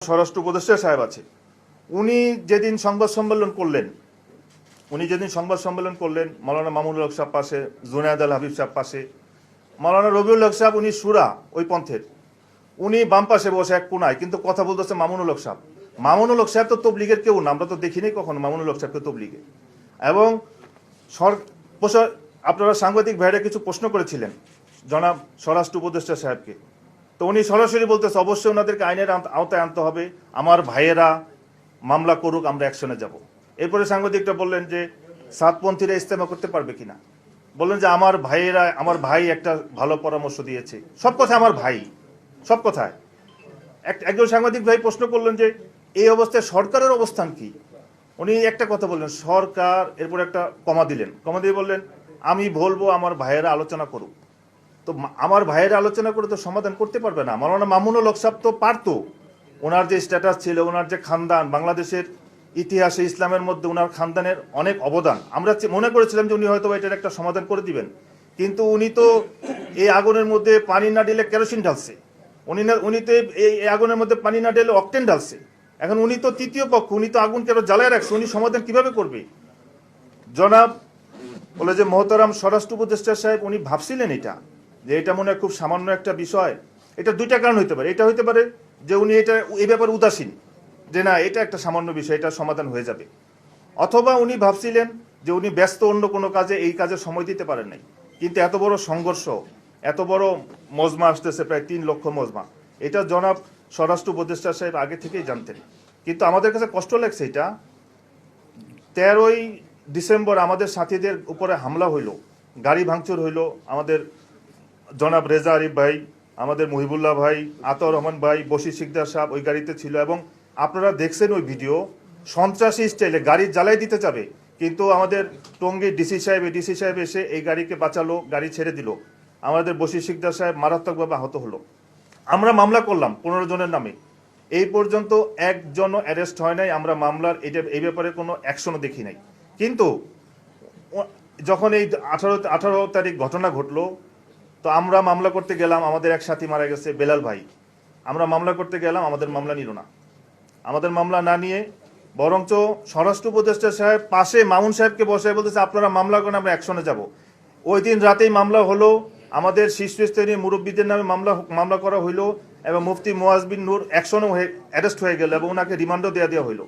স্বরাষ্ট্র উপদেষ্টা সাহেব আছে, উনি যেদিন সংবাদ সম্মেলন করলেন মাওলানা মামুনুল হক সাহেব পাশে, জুনায়েদ আল হাবিব সাহেব পাশে, মাওলানা রবিউল হক সাহেব উনি সুরা ওই পন্থের, উনি বাম পাশে বসে এক কোনায়, কিন্তু কথা বলতেছে মামুনুল হক সাহেব। মামুনুল হক সাহেব তো তবলিগের কেউ না, আমরা তো দেখিনি কখনো মামুনুল হক সাহেবকে তবলিগে। এবং আপনারা সাংবাদিক ভাইরা কিছু প্রশ্ন করেছিলেন জনাব স্বরাষ্ট্র উপদেষ্টা সাহেবকে, তো উনি সরাসরি বলতেছে অবশ্যই ওনাদেরকে আইনের আওতায় আনতে হবে, আমার ভাইয়েরা মামলা করুক, আমরা অ্যাকশনে যাব। এরপরে সাংবাদিকটা বললেন যে সাতপন্থীরা ইস্তেমা করতে পারবে কিনা, বললেন যে আমার ভাই একটা ভালো পরামর্শ দিয়েছে। সব কথা আমার ভাই, সব কথায়। একজন সাংবাদিক ভাই প্রশ্ন করলেন যে এই অবস্থায় সরকারের অবস্থান কি। উনি একটা কথা বললেন সরকার, এরপর একটা কমা দিয়ে বললেন আমি বলবো আমার ভাইয়েরা আলোচনা করুক। তো আমার ভাইয়েরা আলোচনা করে তো সমাধান করতে পারবে না। মাওলানা মামুনুল হক সাহেব তো পারতো, ওনার যে স্ট্যাটাস ছিল, ওনার যে খানদান, বাংলাদেশের ইতিহাসে ইসলামের মধ্যে ওনার খানদানের অনেক অবদান, আমরা মনে করেছিলাম যে উনি হয়তো এটার একটা সমাধান করে দিবেন। কিন্তু উনি তো এই আগুনের মধ্যে পানি না ঢেলে কেরোসিন ঢালছে, উনি তো এই আগুনের মধ্যে পানি না ঢেলে অকটেন ঢালছে। এখন উনি তো তৃতীয় পক্ষ, উনি তো আগুন কেন জ্বালায় রাখছে, উনি সমাধান কিভাবে করবে? জনাব বলে যে মহতারাম স্বরাষ্ট্র উপদেষ্টা সাহেব উনি ভাবছিলেন যে এটা মনে হয় খুব সামান্য একটা বিষয়। এটা দুইটা কারণ হইতে পারে। এটা হইতে পারে যে উনি এই ব্যাপারে উদাসীন, যে না এটা একটা সামান্য বিষয়, এটা সমাধান হয়ে যাবে। অথবা উনি ভাবছিলেন যে উনি ব্যস্ত অন্য কোনো কাজে, এই কাজে সময় দিতে পারেন নাই। কিন্তু এত বড় সংঘর্ষ, এত বড় মজমা আসতেছে, প্রায় 3 লক্ষ মজমা, এটা জনাব স্বরাষ্ট্র উপদেষ্টা সাহেব আগে থেকেই জানতেন। কিন্তু আমাদের কাছে কষ্ট লাগছে, এটা 13ই ডিসেম্বর আমাদের সাথীদের উপরে হামলা হইল, গাড়ি ভাঙচুর হইল। আমাদের জনাব রেজা আরিফ ভাই, আমাদের মহিবুল্লাহ ভাই, আতাউর রহমান ভাই, বশির শিকদার সাহেব ওই গাড়িতে ছিল। এবং আপনারা দেখছেন ওই ভিডিও, সন্ত্রাসী স্টাইলে গাড়ি জ্বালাই দিতে যাবে, কিন্তু আমাদের টঙ্গী ডিসি সাহেব এসে এই গাড়িকে বাঁচালো, গাড়ি ছেড়ে দিল। আমাদের বশির শিকদার সাহেব মারাত্মকভাবে আহত হলো। আমরা মামলা করলাম 15 জনের নামে, এই পর্যন্ত একজনও অ্যারেস্ট হয় নাই। আমরা মামলার এই ব্যাপারে কোনো অ্যাকশনও দেখি নাই। কিন্তু যখন এই 18 তারিখ ঘটনা ঘটলো, তো আমরা মামলা করতে গেলাম, আমাদের এক সাথী মারা গেছে বেলাল ভাই, আমরা মামলা করতে গেলাম, আমাদের মামলা নিল না। আমাদের মামলা না নিয়ে বরঞ্চ স্বরাষ্ট্র উপদেষ্টা সাহেব পাশে মামুন সাহেবকে বসায় বলতেছে আপনারা মামলা করেন, আমরা অ্যাকশনে যাব। ওই দিন রাতেই মামলা হলো, আমাদের শীর্ষস্থানীয় মুরব্বীদের নামে মামলা করা হইলো, এবং মুফতি মুয়াজ বিন নূর অ্যাকশনও অ্যারেস্ট হয়ে গেল এবং ওনাকে রিমান্ডও দেওয়া হইলো।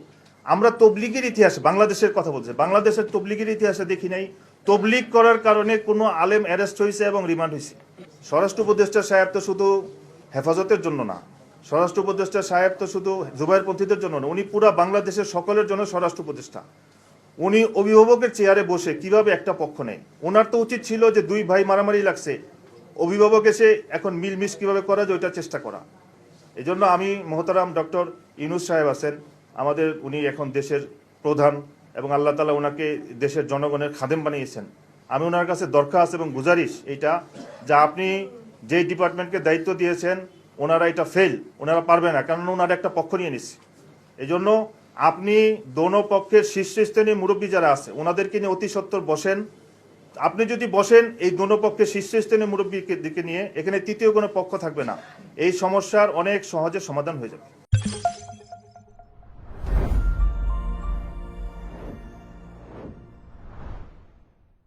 আমরা তবলিগের ইতিহাসে, বাংলাদেশের কথা বলছে, বাংলাদেশের তবলিগের ইতিহাসে দেখি নাই তবলিগ করার কারণে কোনো আলেম অ্যারেস্ট হয়েছে এবং রিমান্ড হয়েছে। স্বরাষ্ট্র উপদেষ্টা সাহেব তো শুধু হেফাজতের জন্য না, স্বরাষ্ট্র উপদেষ্টা সাহেব তো শুধু জুবাইরপন্থীদের জন্য না, উনি পুরা বাংলাদেশের সকলের জন্য স্বরাষ্ট্র উপদেষ্টা। উনি অভিভাবকের চেয়ারে বসে কিভাবে একটা পক্ষ নেয়? ওনার তো উচিত ছিল যে 2 ভাই মারামারি লাগছে, অভিভাবক এসে এখন মিলমিশ কিভাবে করা যায় ওইটার চেষ্টা করা। এই জন্য আমি মহতারাম ডক্টর ইউনূস সাহেব আছেন আমাদের, উনি এখন দেশের প্রধান এবং আল্লাহ তাআলা ওনাকে দেশের জনগণের খাদেম বানিয়েছেন। আমি ওনার কাছে দরখাস্ত এবং গুজারিশ এইটা, যা আপনি যেই ডিপার্টমেন্টকে দায়িত্ব দিয়েছেন ওনারা এটা ওনারা পারবে না, কারণ ওনারা একটা পক্ষ নিয়ে নিচ্ছে। এই জন্য আপনি দোনো পক্ষের শীর্ষস্থানীয় মুরব্বী যারা আছে ওনাদেরকে নিয়ে অতি সত্বর বসেন। আপনি যদি বসেন এই দোনো পক্ষের শীর্ষস্থানীয় মুরব্বীকে দিকে নিয়ে, এখানে তৃতীয় কোনো পক্ষ থাকবে না, এই সমস্যার অনেক সহজে সমাধান হয়ে যাবে।